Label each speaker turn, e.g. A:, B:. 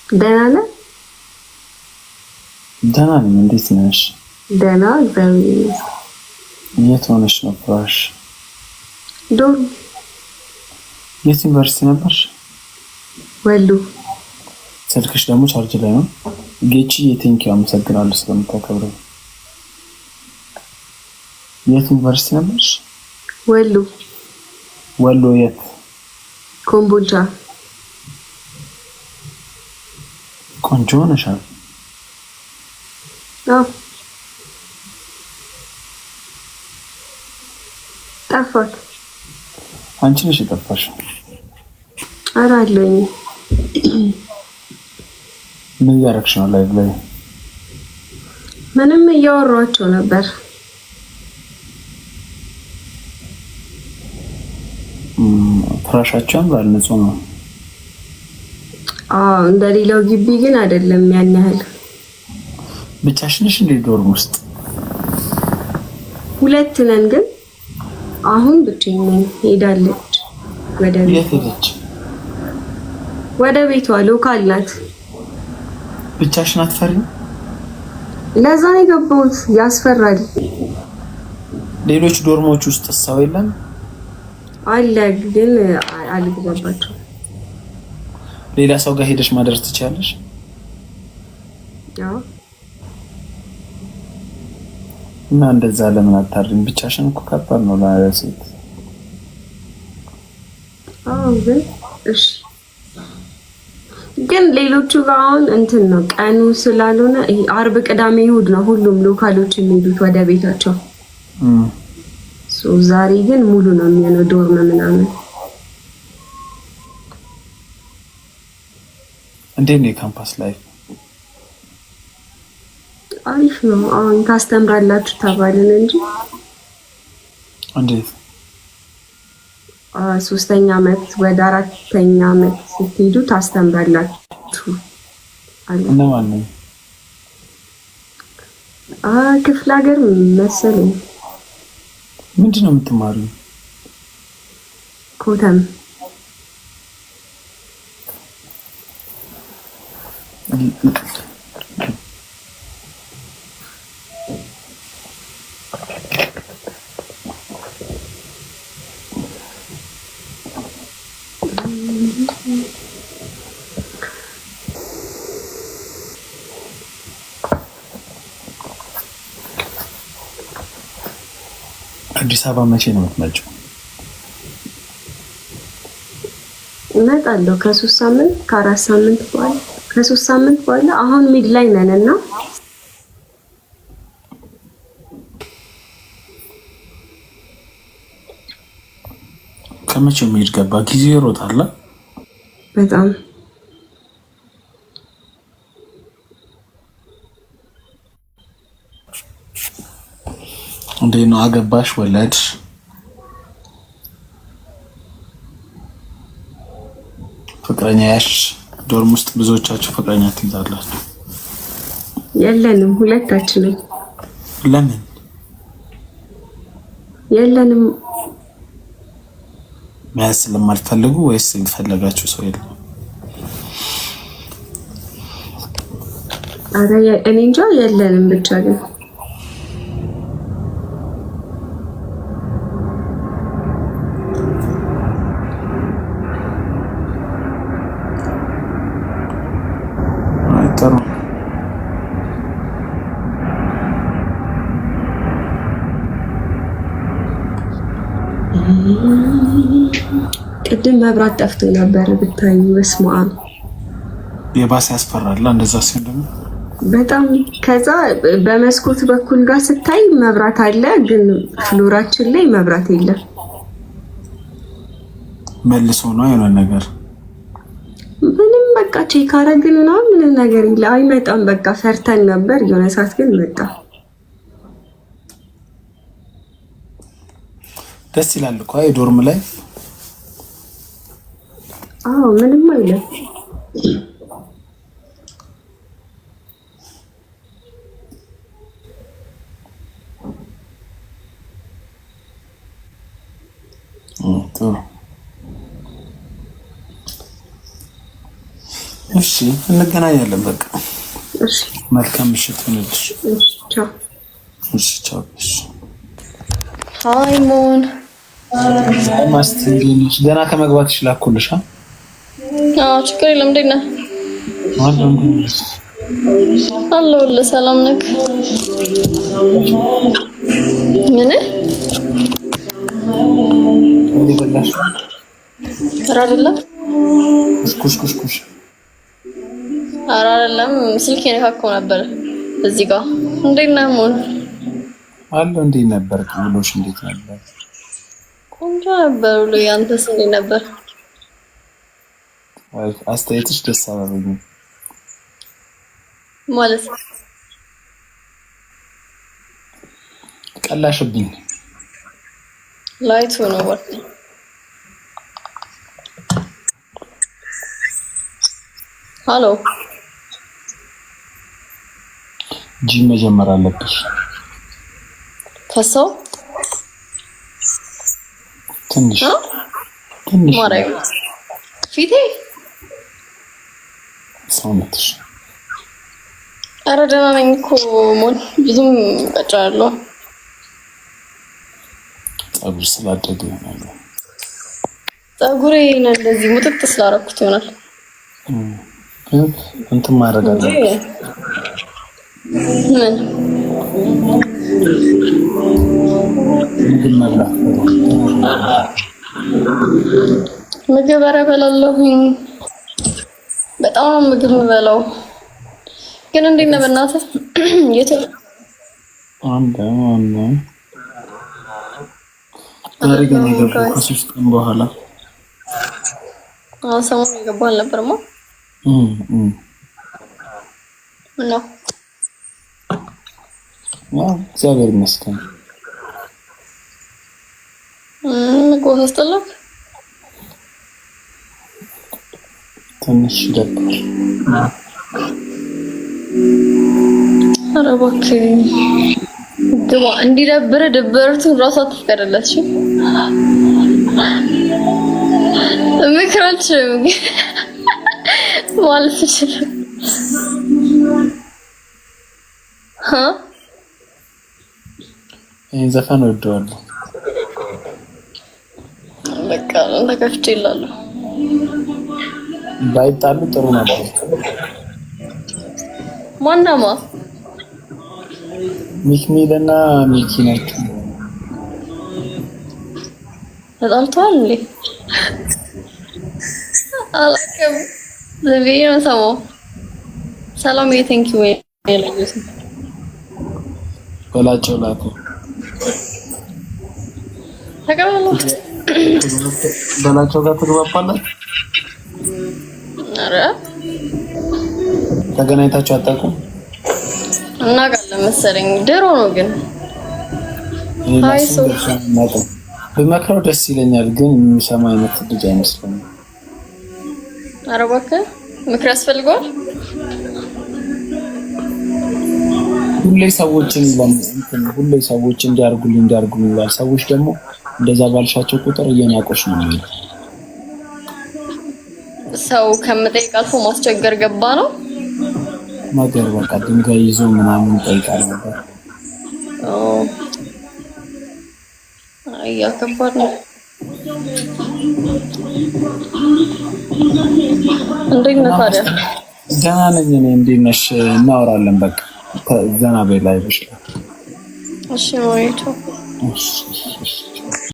A: ደህና ነህ?
B: ደህና ነኝ። እንዴት ነሽ?
A: ደህና እግዚአብሔር።
B: የት ሆነሽ ነበርሽ?
A: ዶርም።
B: የት ዩኒቨርሲቲ ነበርሽ?
A: ወሎ።
B: ስልክሽ ደግሞ ቻርጅ ላይ ነው። ጌቺ ቴንኪው አመሰግናለሁ ስለምታከብረው። የት ዩኒቨርሲቲ ነበርሽ?
A: ወሎ።
B: ወሎ የት?
A: ኮምቦልቻ።
B: ቆንጆ ነሻል።
A: አዎ። ጠፋት።
B: አንቺ ነሽ የጠፋሽው።
A: ኧረ አለሁኝ።
B: ምን እያደረግሽ ነው? ላይቭ ላይ
A: ምንም እያወሯቸው ነበር።
B: ፍራሻቸው ያምራል፣ ንጹህ ነው።
A: እንደሌላው ግቢ ግን አይደለም ያን ያህል።
B: ብቻሽን ነሽ እንዴ ዶርም ውስጥ?
A: ሁለት ነን ግን አሁን ብቻዬን ነኝ። ሄዳለች ወደ ቤት።
B: የት ሄደች?
A: ወደ ቤቷ። ሎካል ናት።
B: ብቻሽን አትፈሪም?
A: ለዛ ነው የገባሁት። ያስፈራል።
B: ሌሎች ዶርሞች ውስጥ ሰው የለም?
A: አለ ግን አልገባባቸው።
B: ሌላ ሰው ጋር ሄደሽ ማደር ትችያለሽ?
A: አዎ።
B: እና እንደዛ ለምን አታድሪም? ብቻሽን እኮ ከባድ ነው ለሴት።
A: ግን እሺ። ግን ሌሎቹ ጋር አሁን እንትን ነው ቀኑ ስላልሆነ አርብ፣ ቅዳሜ፣ እሑድ ነው ሁሉም ሎካሎች የሚሄዱት ወደ ቤታቸው። ዛሬ ግን ሙሉ ነው የሚሆነው ዶርም ምናምን።
B: እንዴት ነው የካምፓስ ላይፍ?
A: አሪፍ ነው። አሁን ታስተምራላችሁ ተባልን እንጂ
B: እንዴት?
A: 3ኛ ዓመት ወደ 4ኛ ዓመት ስትሄዱ ታስተምራላችሁ አለ።
B: እነማን ነው?
A: ክፍለ ሀገር መሰለኝ።
B: ምንድን ነው የምትማሪው?
A: ኮተም።
B: አዲስ አበባ መቼ ነው የምትመጪው?
A: እመጣለሁ ከ3 ሳምንት ከ4 ሳምንት በኋላ። ከ3 ሳምንት በኋላ አሁን ሚድ ላይ ነን እና
B: ከመቼው ሚድ ገባ? ጊዜ ይሮጣል
A: በጣም።
B: እንዴት ነው? አገባሽ? ወለድሽ? ፍቅረኛ ያሽ? ዶርም ውስጥ ብዙዎቻችሁ ፍቅረኛ ትይዛላችሁ?
A: የለንም፣ ሁለታችንም።
B: ለምን
A: የለንም?
B: መያዝ ስለማልፈልጉ ወይስ የፈለጋችሁ ሰው የለም?
A: አረ እኔ እንጃ፣ የለንም ብቻ ግን
B: ጥሩ።
A: ቅድም መብራት ጠፍቶ ነበር ብታይ። በስመ አብ
B: የባሰ ያስፈራል እንደዛ ሲሆን ደግሞ
A: በጣም። ከዛ በመስኮት በኩል ጋር ስታይ መብራት አለ፣ ግን ፍሎራችን ላይ መብራት የለም።
B: መልሶ ነው የሆነ ነገር
A: ምንም በቃ ቼክ አረግን ምናምን ምንም ነገር የለ። አይመጣም በቃ ፈርተን ነበር። የሆነ ሰዓት ግን መጣ።
B: ደስ ይላል እኮ የዶርም ላይ።
A: አዎ ምንም አይልም።
B: እሺ እንገናኛለን በቃ።
A: እሺ
B: መልካም ምሽት ይሁንልሽ።
A: እሺ ቻው።
B: እሺ ቻው። እሺ
A: ሃይ ሞን
B: ማስተንዲሽ ገና ከመግባትሽ ላኩልሽ።
A: ችግር የለም። እንዴት ነህ? አለሁልህ። ሰላም ነህ? ምን
B: በላሽ?
A: ኧረ አይደለም።
B: ኩሽ
A: ኧረ አይደለም። ስልኬን ነካካው ነበር እዚህ ጋር። እንዴት ነህ ሞን?
B: አለሁ። እንዴት ነበር ውሎሽ? እንዴት ነበር?
A: ቆንጆ ነበር ውሎ። ያንተስ እንዴት ነበር?
B: አስተያየትሽ ደስ አላለኝ
A: ማለት
B: ቀላሽብኝ።
A: ላይቱ ነው ወጥ ሃሎ
B: ጂም መጀመር አለብሽ።
A: ከሰው
B: ትንሽ
A: ማረኝ ፊቴ
B: ሰውነትሽ።
A: ኧረ ደህና ነኝ እኮ ሞን። ብዙም ቀጫለሁ።
B: ፀጉር ስላደገ ይሆናል።
C: ፀጉሬን እንደዚህ ሙጥጥ ስላደረኩት ይሆናል።
B: እንትን ማድረግ አለብሽ።
C: ምን
B: ምግብ መብላት
C: ምግብ ኧረ እበላለሁኝ። በጣም ነው ምግብ የምበላው። ግን እንዴት ነው በእናትህ? የት
B: አንተ ዛሬ ገና የገባው ከሶስት ቀን በኋላ
C: ሰሞኑን የገባው አልነበረማ? ነው
B: እግዚአብሔር ይመስገን።
C: ምግብ አስጠላክ?
B: ትንሽ ደብር።
C: ኧረ እባክህ ግባ። እንዲደብር ድብርቱን እራሱ አትፍቀድለት። እሺ ምክራችም ማለት ይችላል።
B: ይሄን ዘፈን ወደዋለሁ።
C: በቃ ተከፍቼ እላለሁ።
B: ባይጣሉ ጥሩ ነበር።
C: ማናማ
B: ሚክሚልና ሚኪ ናቸው።
C: ተጣልተዋል እንዴ? አላውቅም። ዘቤ ነው ሰማው። ሰላም ቴንክ ዩ ያለኝ
B: በላቸው ላኩ
C: ተቀበሉ።
B: በላቸው ጋር ትግባባላችሁ?
C: ኧረ
B: ተገናኝታችሁ አታውቁም?
C: እናውቃለን መሰለኝ። ድሮ ነው ግን አይሶ
B: በመክረው ደስ ይለኛል፣ ግን የሚሰማ አይነት ልጅ አይመስለኝም።
C: ኧረ እባክህ ምክር ያስፈልገዋል።
B: ሁሌ ሰዎች እንዲያርጉልኝ ይላል። ሰዎች ደግሞ እንደዛ ባልሻቸው ቁጥር እየናቆሽ ነው የሚለው።
C: ሰው ከመጠየቅ አልፎ ማስቸገር ገባ ነው
B: ነገር። በቃ ድንጋይ ይዞ ምናምን ጠይቃል ነበር።
C: አያ ከባድ ነው። እንዴት ነህ ታዲያ?
B: ደህና ነኝ እኔ። እንዴት ነሽ? እናወራለን በቃ ዘና በይ ላይ ብሽ።
C: እሺ ነው።
B: እሺ